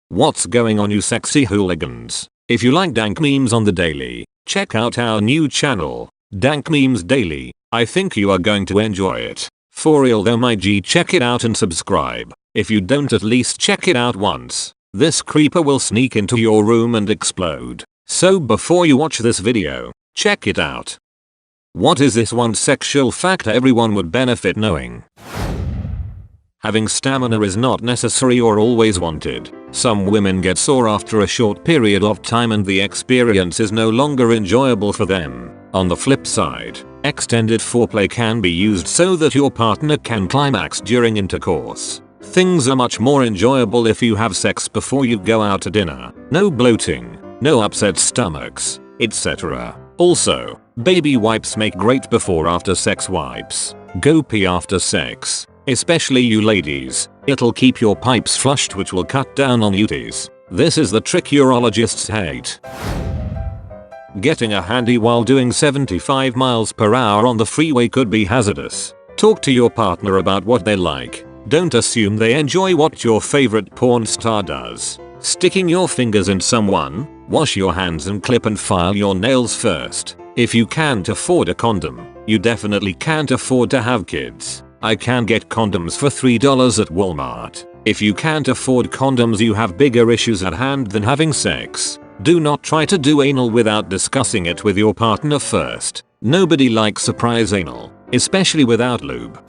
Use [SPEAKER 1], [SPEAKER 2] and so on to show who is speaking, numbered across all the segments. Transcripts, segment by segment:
[SPEAKER 1] What's going on, you sexy hooligans? If you like dank memes on the daily, check out our new channel, Dank Memes Daily. I think you are going to enjoy it. For real though my G, check it out and subscribe. If you don't, at least check it out once. This creeper will sneak into your room and explode. So before you watch this video, check it out. What is this one sexual fact everyone would benefit knowing? Having stamina is not necessary or always wanted. Some women get sore after a short period of time and the experience is no longer enjoyable for them. On the flip side, extended foreplay can be used so that your partner can climax during intercourse. Things are much more enjoyable if you have sex before you go out to dinner. No bloating, no upset stomachs, etc. Also, baby wipes make great before after sex wipes. Go pee after sex. Especially you ladies, it'll keep your pipes flushed, which will cut down on UTIs. This is the trick urologists hate. Getting a handy while doing 75 miles per hour on the freeway could be hazardous. Talk to your partner about what they like. Don't assume they enjoy what your favorite porn star does. Sticking your fingers in someone, wash your hands and clip and file your nails first. If you can't afford a condom, you definitely can't afford to have kids. I can get condoms for $3 at Walmart. If you can't afford condoms, you have bigger issues at hand than having sex. Do not try to do anal without discussing it with your partner first. Nobody likes surprise anal, especially without lube.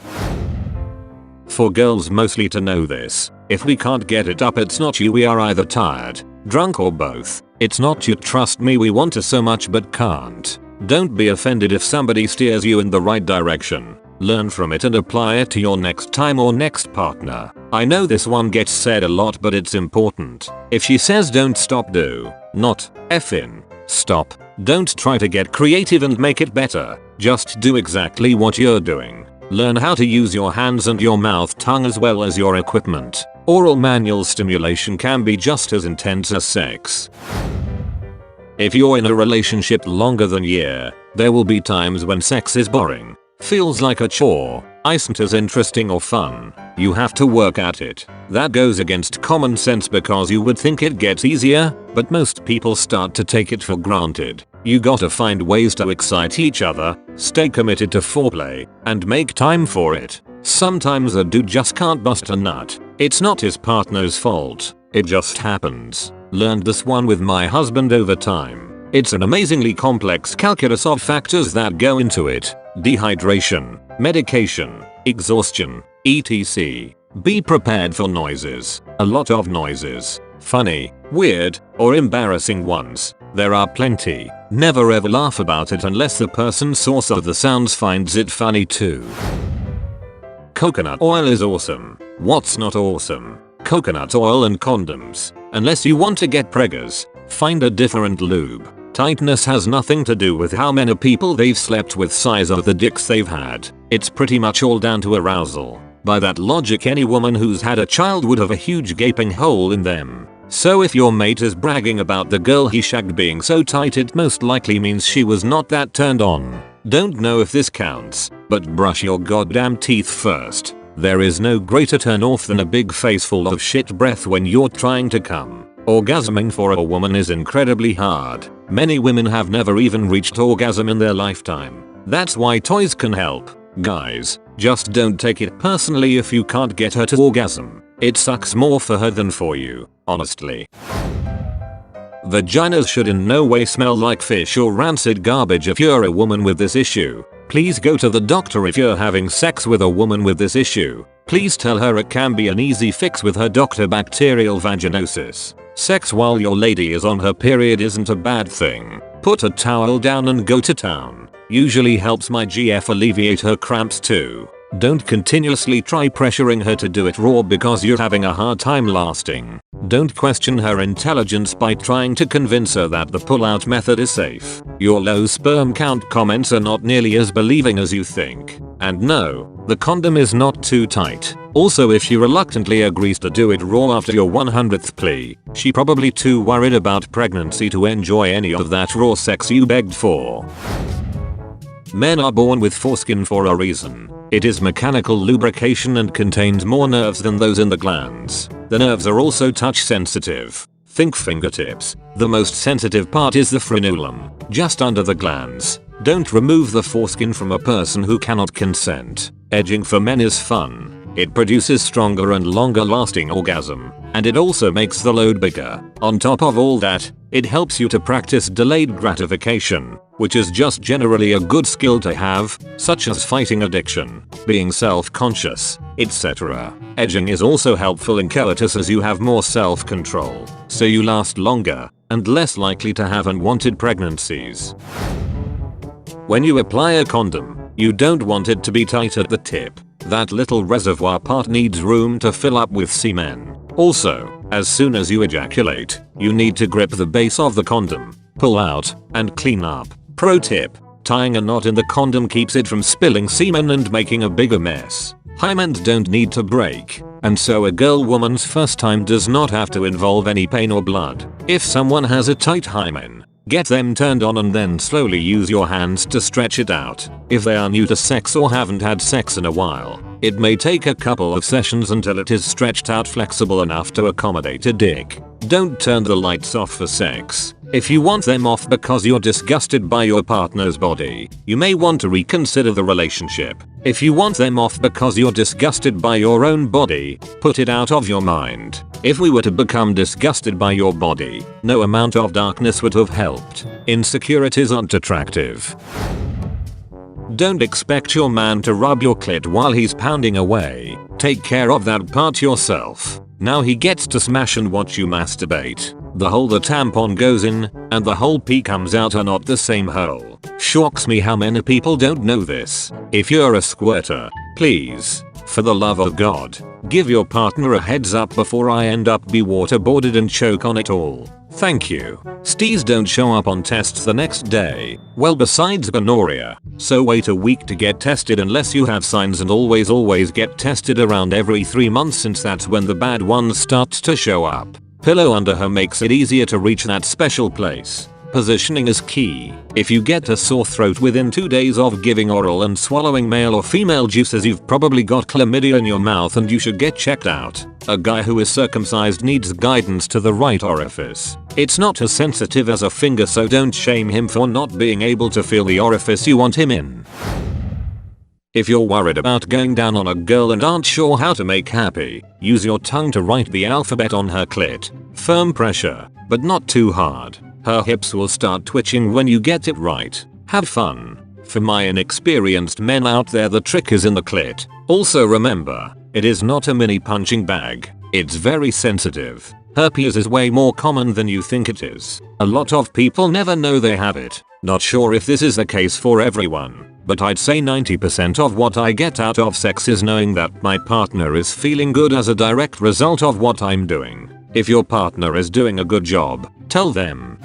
[SPEAKER 1] For girls mostly to know this, if we can't get it up, it's not you, we are either tired, drunk or both. It's not you, trust me, we want to so much but can't. Don't be offended if somebody steers you in the right direction. Learn from it and apply it to your next time or next partner. I know this one gets said a lot, but it's important. If she says don't stop, do not effing stop. Don't try to get creative and make it better. Just do exactly what you're doing. Learn how to use your hands and your mouth tongue as well as your equipment. Oral manual stimulation can be just as intense as sex. If you're in a relationship longer than a year, there will be times when sex is boring. Feels like a chore, isn't as interesting or fun. You have to work at it. That goes against common sense because you would think it gets easier, but most people start to take it for granted. You gotta find ways to excite each other, stay committed to foreplay, and make time for it. Sometimes a dude just can't bust a nut. It's not his partner's fault, it just happens. Learned this one with my husband over time. It's an amazingly complex calculus of factors that go into it. Dehydration, medication, exhaustion, etc. Be prepared for noises. A lot of noises. Funny, weird, or embarrassing ones. There are plenty. Never ever laugh about it unless the person source of the sounds finds it funny too. Coconut oil is awesome. What's not awesome? Coconut oil and condoms. Unless you want to get preggers, find a different lube. Tightness has nothing to do with how many people they've slept with, size of the dicks they've had. It's pretty much all down to arousal. By that logic, any woman who's had a child would have a huge gaping hole in them. So if your mate is bragging about the girl he shagged being so tight, it most likely means she was not that turned on. Don't know if this counts, but brush your goddamn teeth first. There is no greater turn off than a big face full of shit breath when you're trying to come. Orgasming for a woman is incredibly hard. Many women have never even reached orgasm in their lifetime. That's why toys can help. Guys, just don't take it personally if you can't get her to orgasm. It sucks more for her than for you, honestly. Vaginas should in no way smell like fish or rancid garbage. If you're a woman with this issue, please go to the doctor. If you're having sex with a woman with this issue, please tell her it can be an easy fix with her doctor. Bacterial vaginosis. Sex while your lady is on her period isn't a bad thing. Put a towel down and go to town. Usually helps my GF alleviate her cramps too. Don't continuously try pressuring her to do it raw because you're having a hard time lasting. Don't question her intelligence by trying to convince her that the pull-out method is safe. Your low sperm count comments are not nearly as believing as you think. And no, the condom is not too tight. Also, if she reluctantly agrees to do it raw after your 100th plea, she probably too worried about pregnancy to enjoy any of that raw sex you begged for. Men are born with foreskin for a reason. It is mechanical lubrication and contains more nerves than those in the glands. The nerves are also touch sensitive. Think fingertips. The most sensitive part is the frenulum, just under the glands. Don't remove the foreskin from a person who cannot consent. Edging for men is fun. It produces stronger and longer lasting orgasm, and it also makes the load bigger. On top of all that, it helps you to practice delayed gratification, which is just generally a good skill to have, such as fighting addiction, being self-conscious, etc. Edging is also helpful in coitus as you have more self-control, so you last longer and less likely to have unwanted pregnancies. When you apply a condom, you don't want it to be tight at the tip. That little reservoir part needs room to fill up with semen. Also, as soon as you ejaculate, you need to grip the base of the condom, pull out, and clean up. Pro tip: tying a knot in the condom keeps it from spilling semen and making a bigger mess. Hymens don't need to break, and so a woman's first time does not have to involve any pain or blood. If someone has a tight hymen, get them turned on and then slowly use your hands to stretch it out. If they are new to sex or haven't had sex in a while, it may take a couple of sessions until it is stretched out flexible enough to accommodate a dick. Don't turn the lights off for sex. If you want them off because you're disgusted by your partner's body, you may want to reconsider the relationship. If you want them off because you're disgusted by your own body, put it out of your mind. If we were to become disgusted by your body, no amount of darkness would have helped. Insecurities aren't attractive. Don't expect your man to rub your clit while he's pounding away. Take care of that part yourself. Now he gets to smash and watch you masturbate. The hole the tampon goes in and the hole pee comes out are not the same hole. Shocks me how many people don't know this. If you're a squirter, please, for the love of God, give your partner a heads up before I end up be waterboarded and choke on it all. Thank you. Stees don't show up on tests the next day. Well, besides gonorrhea. So wait a week to get tested unless you have signs, and always get tested around every 3 months since that's when the bad ones start to show up. Pillow under her makes it easier to reach that special place. Positioning is key. If you get a sore throat within 2 days of giving oral and swallowing male or female juices, you've probably got chlamydia in your mouth and you should get checked out. A guy who is circumcised needs guidance to the right orifice. It's not as sensitive as a finger, so don't shame him for not being able to feel the orifice you want him in. If you're worried about going down on a girl and aren't sure how to make happy, use your tongue to write the alphabet on her clit. Firm pressure, but not too hard. Her hips will start twitching when you get it right. Have fun. For my inexperienced men out there, the trick is in the clit. Also remember, it is not a mini punching bag. It's very sensitive. Herpes is way more common than you think it is. A lot of people never know they have it. Not sure if this is the case for everyone, but I'd say 90% of what I get out of sex is knowing that my partner is feeling good as a direct result of what I'm doing. If your partner is doing a good job, tell them.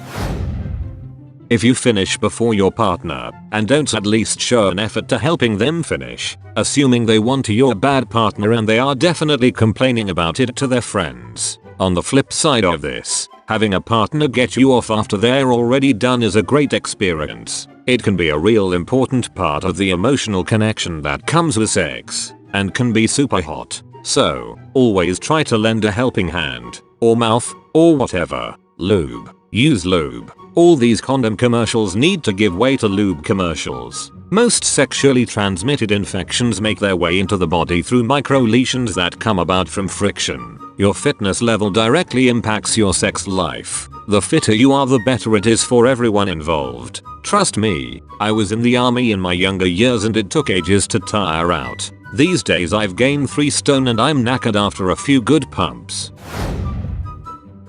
[SPEAKER 1] If you finish before your partner and don't at least show an effort to helping them finish, assuming they want to, you're a bad partner and they are definitely complaining about it to their friends. On the flip side of this, having a partner get you off after they're already done is a great experience. It can be a real important part of the emotional connection that comes with sex, and can be super hot. So, always try to lend a helping hand, or mouth, or whatever. Lube. Use lube. All these condom commercials need to give way to lube commercials. Most sexually transmitted infections make their way into the body through micro lesions that come about from friction. Your fitness level directly impacts your sex life. The fitter you are, the better it is for everyone involved. Trust me, I was in the army in my younger years and it took ages to tire out. These days I've gained 3 stone and I'm knackered after a few good pumps.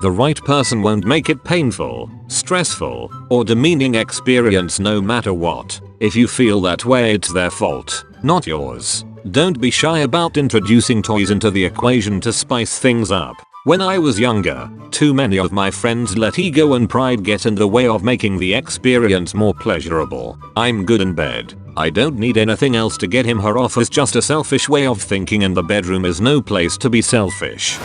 [SPEAKER 1] The right person won't make it painful, stressful, or demeaning experience no matter what. If you feel that way, it's their fault, not yours. Don't be shy about introducing toys into the equation to spice things up. When I was younger, too many of my friends let ego and pride get in the way of making the experience more pleasurable. I'm good in bed. I don't need anything else to get him her off is just a selfish way of thinking, and the bedroom is no place to be selfish.